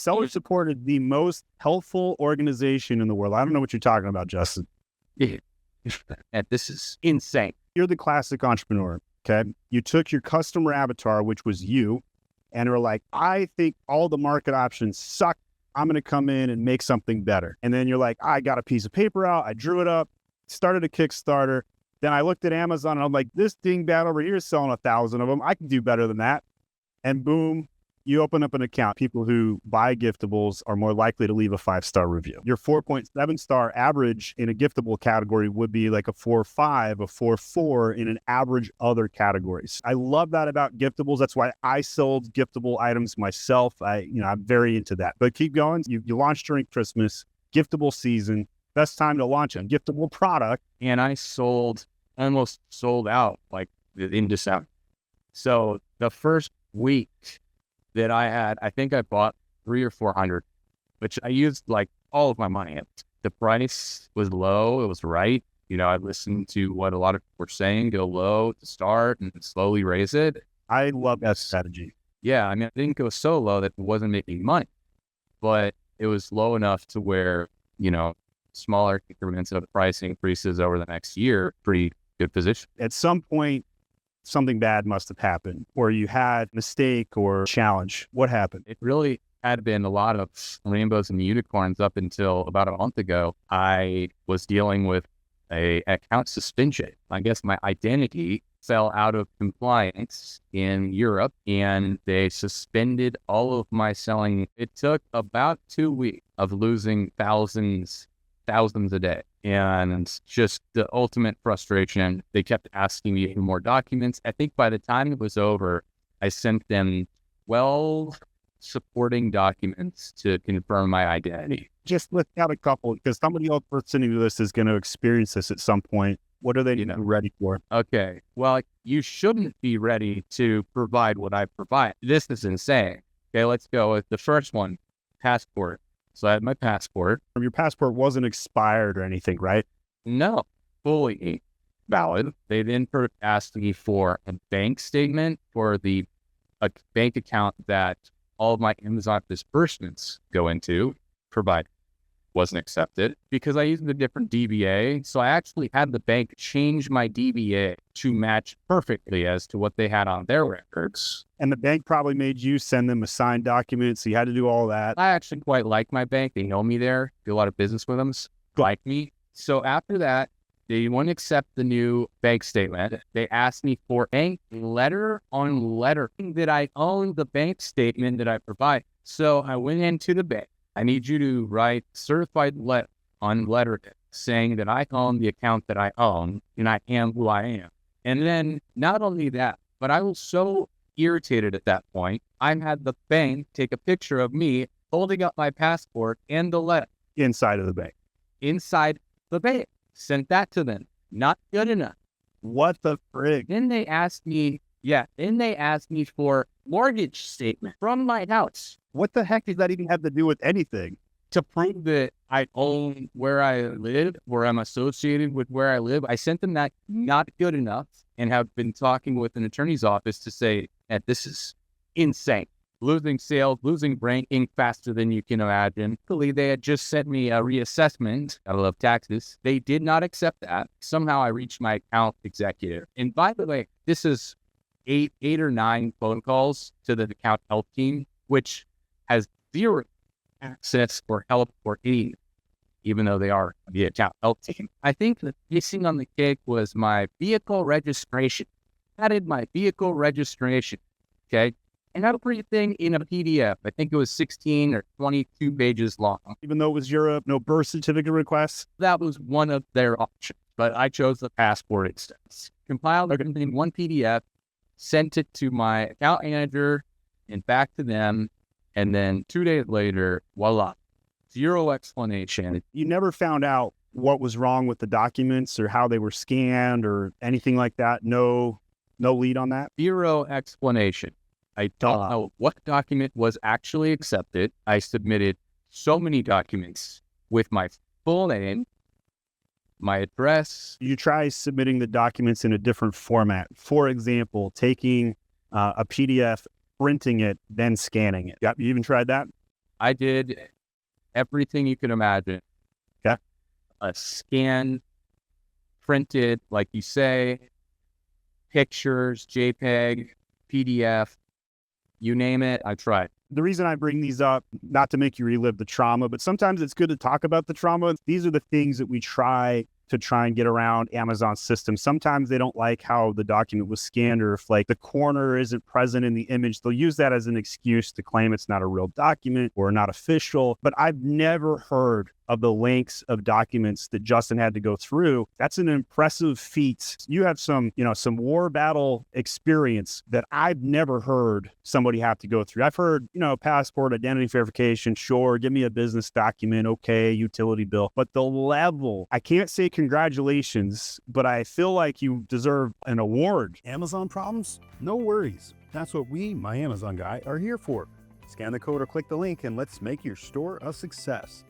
Seller support is the most helpful organization in the world. I don't know what you're talking about, Justin. Yeah. And this is insane. You're the classic entrepreneur, okay? You took your customer avatar, which was you, and are like, I think all the market options suck. I'm going to come in and make something better. And then you're like, I got a piece of paper out. I drew it up, started a Kickstarter. Then I looked at Amazon and I'm like, this dingbat over here is selling 1,000 of them. I can do better than that. And boom, you open up an account. People who buy Giftables are more likely to leave a 5-star review. Your 4.7 star average in a giftable category would be like a 4.5, a 4.4 in an average other categories. I love that about Giftables. That's why I sold giftable items myself. I'm very into that. But keep going. You launched during Christmas, giftable season, best time to launch a giftable product. And I almost sold out like in December. So the first week that I had, I think I bought 300 or 400, which I used like all of my money. The price was low. It was right. I listened to what a lot of people were saying, go low to start and slowly raise it. I love that strategy. Yeah. I didn't go so low that it wasn't making money, but it was low enough to where, smaller increments of price increases over the next year, pretty good position. At some point, something bad must have happened, or you had a mistake or challenge. What happened? It really had been a lot of rainbows and unicorns up until about a month ago. I was dealing with a account suspension. I guess my identity fell out of compliance in Europe and they suspended all of my selling. It took about 2 weeks of losing thousands a day. And just the ultimate frustration. They kept asking me for more documents. I think by the time it was over, I sent them 12 supporting documents to confirm my identity. Just list out a couple, because somebody else listening to this is going to experience this at some point. What are they ready for? Okay. Well, you shouldn't be ready to provide what I provide. This is insane. Okay, let's go with the first one, passport. So I had my passport. Your passport wasn't expired or anything, right? No, fully valid. They then asked me for a bank statement for a bank account that all of my Amazon disbursements go into. Provide. Wasn't accepted because I used a different DBA. So I actually had the bank change my DBA to match perfectly as to what they had on their records. And the bank probably made you send them a signed document, so you had to do all that. I actually quite like my bank. They know me there, do a lot of business with them, like me. So after that, they wouldn't accept the new bank statement. They asked me for bank letter on letter that I own the bank statement that I provide. So I went into the bank. I need you to write certified letter on letterhead saying that I own the account that I own and I am who I am. And then not only that, but I was so irritated at that point, I had the bank take a picture of me holding up my passport and the letter. Inside of the bank. Inside the bank. Sent that to them. Not good enough. What the frig? Then they asked me for mortgage statement from my house. What the heck does that even have to do with anything? To prove that I own where I live, where I'm associated with where I live. I sent them that, not good enough, and have been talking with an attorney's office to say that this is insane. Losing sales, losing ranking faster than you can imagine. They had just sent me a reassessment. I love taxes. They did not accept that. Somehow I reached my account executive. And by the way, this is eight or nine phone calls to the account help team, which has zero access or help or aid, even though they are the account help team. I think the icing on the cake was my vehicle registration. Added my vehicle registration, okay? And everything in a PDF. I think it was 16 or 22 pages long. Even though it was Europe, no birth certificate requests? That was one of their options, but I chose the passport instead. Compiled everything in one PDF, sent it to my account manager and back to them. And then 2 days later, voila, zero explanation. You never found out what was wrong with the documents or how they were scanned or anything like that? No lead on that? Zero explanation. I don't know what document was actually accepted. I submitted so many documents with my full name, my address. You try submitting the documents in a different format. For example, taking a PDF, printing it, then scanning it. You even tried that? I did everything you can imagine. Okay. A scan, printed, like you say, pictures, JPEG, PDF, you name it, I tried. The reason I bring these up, not to make you relive the trauma, but sometimes it's good to talk about the trauma. These are the things that we try and get around Amazon's system. Sometimes they don't like how the document was scanned, or if like the corner isn't present in the image, they'll use that as an excuse to claim it's not a real document or not official. But I've never heard of the lengths of documents that Justin had to go through. That's an impressive feat. You have some war battle experience that I've never heard somebody have to go through. I've heard, passport, identity verification, sure, give me a business document, okay, utility bill. But the level, I can't say congratulations, but I feel like you deserve an award. Amazon problems? No worries. That's what we, My Amazon Guy, are here for. Scan the code or click the link and let's make your store a success.